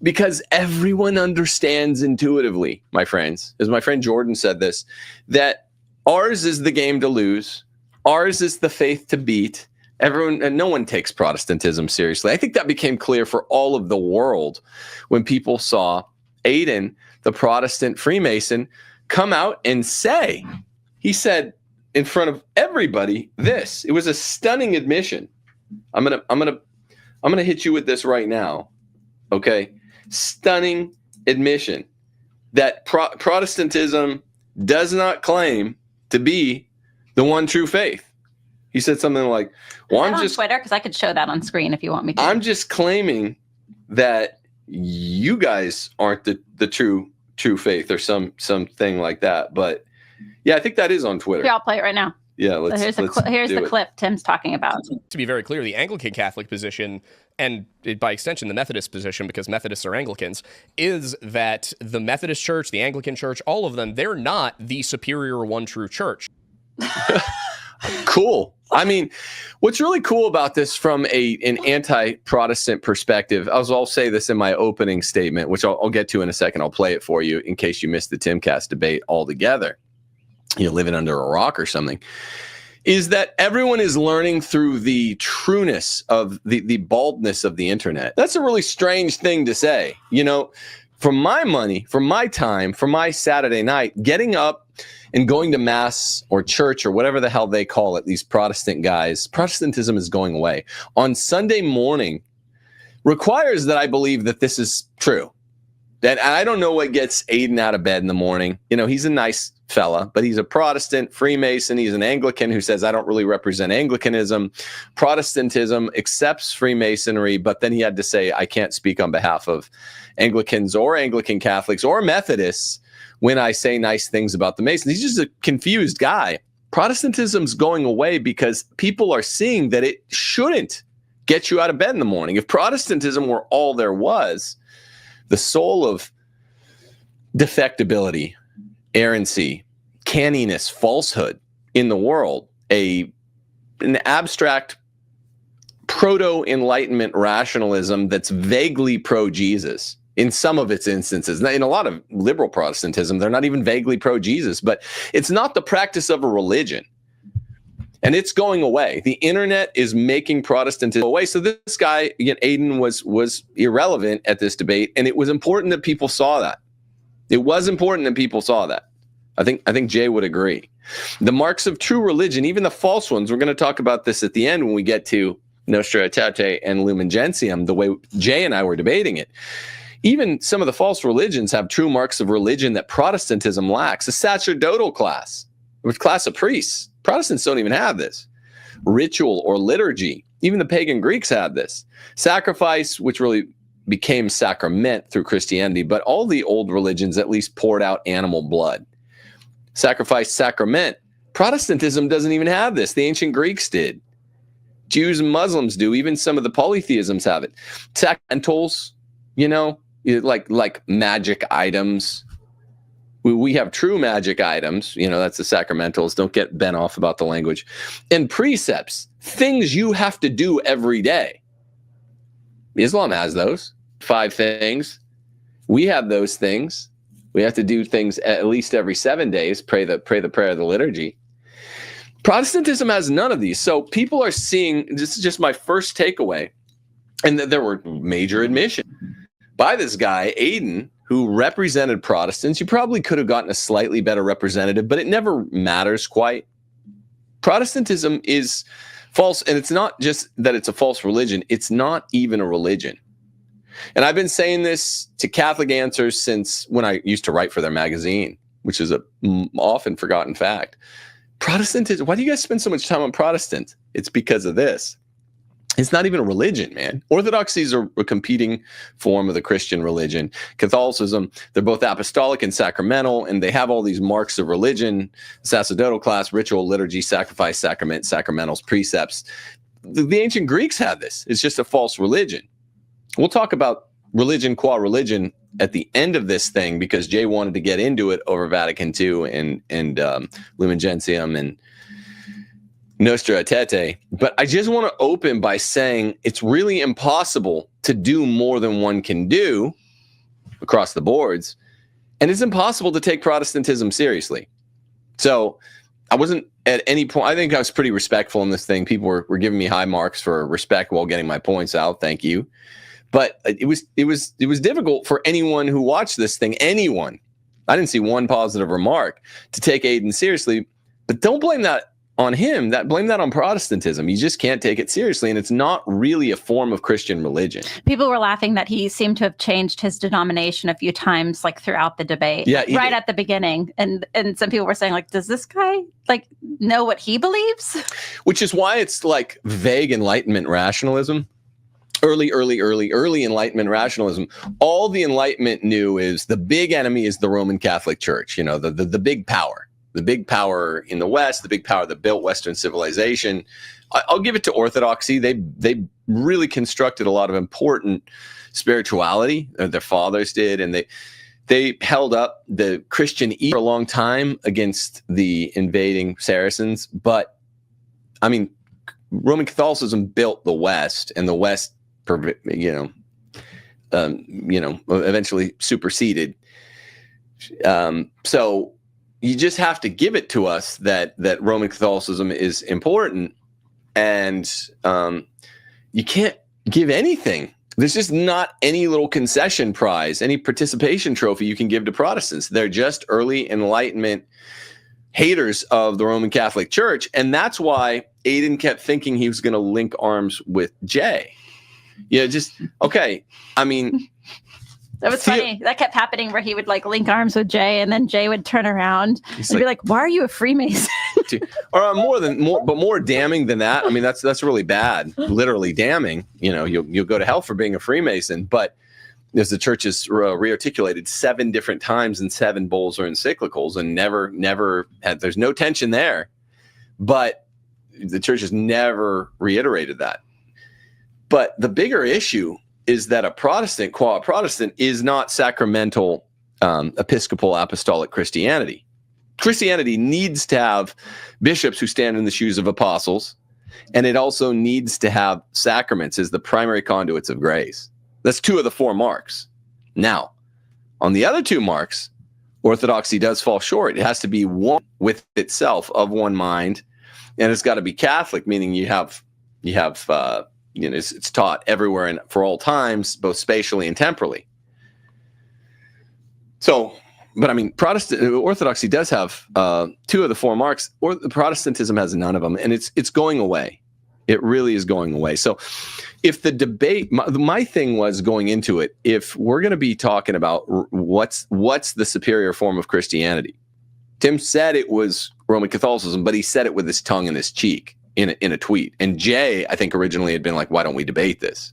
because everyone understands intuitively, my friends, as my friend Jordan said this, that ours is the game to lose. Ours is the faith to beat. Everyone and no one takes Protestantism seriously. I think that became clear for all of the world when people saw Aiden, the Protestant Freemason, come out and say, he said in front of everybody this. It was a stunning admission. I'm gonna hit you with this right now. Okay, stunning admission that Protestantism does not claim to be the one true faith. He said something like, well, I'm just on Twitter, because I could show that on screen if you want me to. I'm just claiming that you guys aren't the true faith or something like that. But yeah, I think that is on Twitter. Yeah, I'll play it right now. Yeah, here's the clip Tim's talking about. To be very clear, the Anglican Catholic position, and by extension the Methodist position, because Methodists are Anglicans, is that the Methodist Church, the Anglican Church, all of them, they're not the superior one true church. Cool. I mean, what's really cool about this from an anti-Protestant perspective, I'll say this in my opening statement, which I'll get to in a second. I'll play it for you in case you missed the Timcast debate altogether. You're living under a rock or something. Is that everyone is learning through the trueness of the baldness of the internet. That's a really strange thing to say. You know, for my money, for my time, for my Saturday night, getting up and going to mass or church or whatever the hell they call it, these Protestant guys, Protestantism is going away. On Sunday morning requires that I believe that this is true. That I don't know what gets Aiden out of bed in the morning. You know, he's a nice fella, but he's a Protestant Freemason. He's an Anglican who says, I don't really represent Anglicanism. Protestantism accepts Freemasonry, but then he had to say, I can't speak on behalf of Anglicans or Anglican Catholics or Methodists when I say nice things about the Masons. He's just a confused guy. Protestantism's going away because people are seeing that it shouldn't get you out of bed in the morning. If Protestantism were all there was, the soul of defectability, errancy, canniness, falsehood in the world, an abstract proto-Enlightenment rationalism that's vaguely pro-Jesus in some of its instances. In a lot of liberal Protestantism, they're not even vaguely pro-Jesus, but it's not the practice of a religion. And it's going away. The internet is making Protestantism away. So this guy, again, Aiden, was irrelevant at this debate, and it was important that people saw that. It was important that people saw that. I think Jay would agree. The marks of true religion, even the false ones, we're going to talk about this at the end when we get to Nostra Aetate and Lumen Gentium, the way Jay and I were debating it. Even some of the false religions have true marks of religion that Protestantism lacks. A sacerdotal class, a class of priests. Protestants don't even have this. Ritual or liturgy. Even the pagan Greeks had this. Sacrifice, which really became sacrament through Christianity, but all the old religions at least poured out animal blood. Sacrifice, sacrament. Protestantism doesn't even have this. The ancient Greeks did. Jews and Muslims do. Even some of the polytheisms have it. Sacramentals, you know, like magic items. We have true magic items, you know, that's the sacramentals. Don't get bent off about the language. And precepts, things you have to do every day. Islam has those 5 things. We have those things. We have to do things at least every 7 days, pray the prayer of the liturgy. Protestantism has none of these. So people are seeing, this is just my first takeaway, and there were major admissions by this guy, Aiden, who represented Protestants. You probably could have gotten a slightly better representative, but it never matters quite. Protestantism is false, and it's not just that it's a false religion. It's not even a religion. And I've been saying this to Catholic Answers since when I used to write for their magazine, which is a often forgotten fact. Protestantism, why do you guys spend so much time on Protestant? It's because of this. It's not even a religion, man. Orthodoxies are a competing form of the Christian religion. Catholicism, they're both apostolic and sacramental, and they have all these marks of religion: sacerdotal class, ritual, liturgy, sacrifice, sacrament, sacramentals, precepts. The ancient Greeks had this. It's just a false religion. We'll talk about religion qua religion at the end of this thing, because Jay wanted to get into it over Vatican II and Lumen Gentium and Nostra Aetate. But I just want to open by saying it's really impossible to do more than one can do across the boards. And it's impossible to take Protestantism seriously. So I wasn't at any point, I think I was pretty respectful in this thing. People were giving me high marks for respect while getting my points out. Thank you. But it was difficult for anyone who watched this thing, anyone. I didn't see one positive remark to take Aiden seriously. But don't blame that on him. Blame that on Protestantism. You just can't take it seriously, and it's not really a form of Christian religion. People were laughing that he seemed to have changed his denomination a few times, like throughout the debate. Yeah, right at the beginning, and some people were saying, like, does this guy like know what he believes? Which is why it's like vague Enlightenment rationalism. Early Enlightenment rationalism. All the Enlightenment knew is the big enemy is the Roman Catholic Church. You know, the big power. The big power in the West, the big power that built Western civilization. I'll give it to Orthodoxy. They really constructed a lot of important spirituality. Their fathers did, and they held up the Christian East for a long time against the invading Saracens. But I mean, Roman Catholicism built the West, and the West, eventually superseded. So you just have to give it to us that Roman Catholicism is important, and you can't give anything. There's just not any little concession prize, any participation trophy you can give to Protestants. They're just early Enlightenment haters of the Roman Catholic Church, and that's why Aiden kept thinking he was going to link arms with Jay. Yeah, just okay. I mean. That was funny. That kept happening where he would like link arms with Jay, and then Jay would turn around and be like, "Why are you a Freemason?" Or more damning than that. I mean, that's really bad. Literally damning. You know, you'll go to hell for being a Freemason. But as the church has rearticulated 7 different times in 7 bulls or encyclicals, and never had. There's no tension there. But the church has never reiterated that. But the bigger issue is that a Protestant, qua Protestant, is not sacramental Episcopal Apostolic Christianity. Christianity needs to have bishops who stand in the shoes of apostles, and it also needs to have sacraments as the primary conduits of grace. That's 2 of the 4 marks. Now, on the other 2 marks, Orthodoxy does fall short. It has to be one with itself, of one mind, and it's got to be Catholic, meaning you have it's taught everywhere and for all times, both spatially and temporally. So, but I mean, Orthodoxy does have 2 of the 4 marks, or Protestantism has none of them, and it's going away. It really is going away. So, if the debate, my thing was going into it, if we're going to be talking about what's the superior form of Christianity, Tim said it was Roman Catholicism, but he said it with his tongue in his cheek. In a tweet. And Jay, I think, originally had been like, why don't we debate this?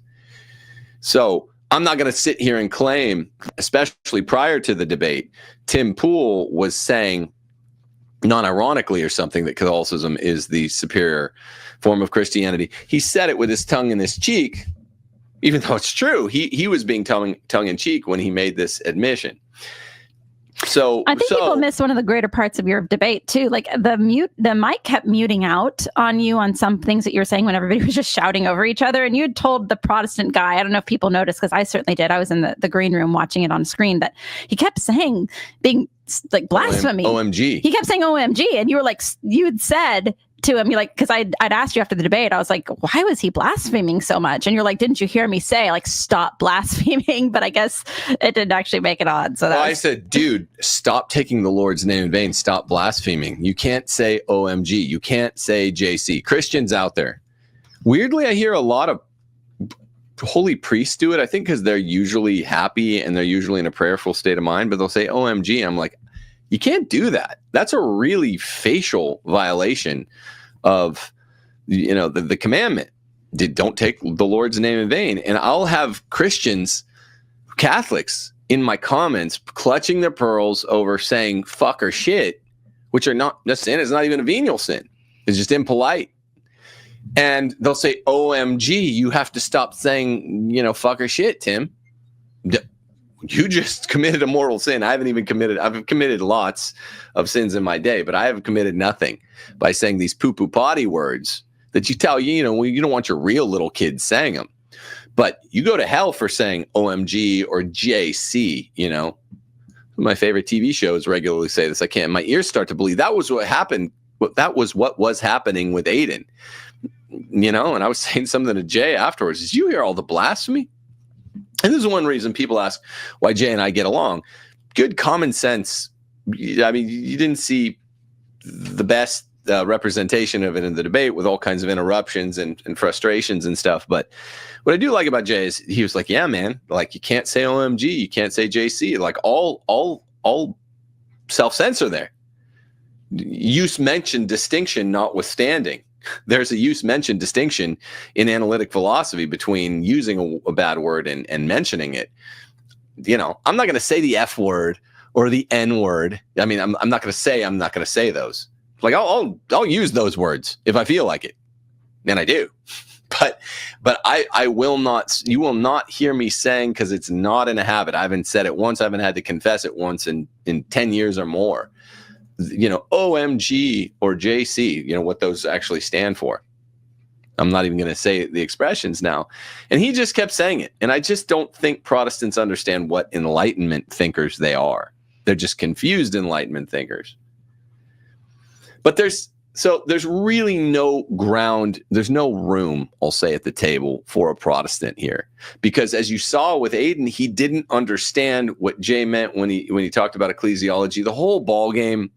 So I'm not going to sit here and claim, especially prior to the debate, Tim Pool was saying non-ironically or something that Catholicism is the superior form of Christianity. He said it with his tongue in his cheek, even though it's true. He was being tongue in cheek when he made this admission. So I think people miss one of the greater parts of your debate too. Like the mic kept muting out on you on some things that you were saying when everybody was just shouting over each other. And you had told the Protestant guy, I don't know if people noticed, because I certainly did. I was in the green room watching it on screen, that he kept saying being like blasphemy. OMG. He kept saying OMG, and you were like, you had said to him, you're like, because I'd asked you after the debate, I was like, why was he blaspheming so much? And you're like, didn't you hear me say, like, stop blaspheming? But I guess it didn't actually make it on. So I said, dude, stop taking the Lord's name in vain. Stop blaspheming. You can't say OMG. You can't say JC. Christians out there. Weirdly, I hear a lot of holy priests do it. I think because they're usually happy and they're usually in a prayerful state of mind, but they'll say OMG. I'm like, you can't do that. That's a really facial violation of, the commandment. Don't take the Lord's name in vain. And I'll have Christians, Catholics, in my comments clutching their pearls over saying fuck or shit, which are not a sin. It's not even a venial sin. It's just impolite. And they'll say, OMG, you have to stop saying, fuck or shit, Tim. You just committed a mortal sin. I've committed lots of sins in my day, but I have committed nothing by saying these poo-poo potty words that you tell you don't want your real little kids saying them. But you go to hell for saying OMG or JC, you know. My favorite TV shows regularly say this. My ears start to bleed. That was what happened. That was what was happening with Aiden, you know. And I was saying something to Jay afterwards. Did you hear all the blasphemy? And this is one reason people ask why Jay and I get along. Good common sense. I mean, you didn't see the best representation of it in the debate with all kinds of interruptions and frustrations and stuff. But what I do like about Jay is he was like, yeah, man, like you can't say OMG, you can't say JC, like all self-censor there. Use mention distinction notwithstanding. There's a use mention distinction in analytic philosophy between using a bad word and mentioning it. You know, I'm not going to say the F word or the N word. I mean, I'm not going to say those. Like I'll use those words if I feel like it, and I do. But I will not. You will not hear me saying, because it's not in a habit. I haven't said it once. I haven't had to confess it once in 10 years or more. You know, OMG or JC. You know what those actually stand for. I'm not even going to say the expressions now. And he just kept saying it. And I just don't think Protestants understand what Enlightenment thinkers they are. They're just confused Enlightenment thinkers. But there's really no ground, there's no room, I'll say, at the table for a Protestant here. Because as you saw with Aiden, he didn't understand what Jay meant when he talked about ecclesiology. The whole ballgame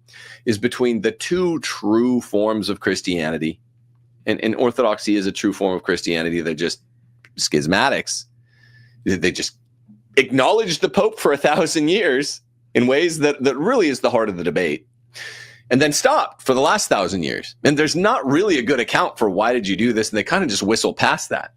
is between the two true forms of Christianity. And Orthodoxy is a true form of Christianity. They're just schismatics. They just acknowledged the Pope for 1,000 years in ways that really is the heart of the debate. And then stopped for the last 1,000 years. And there's not really a good account for why did you do this. And they kind of just whistle past that.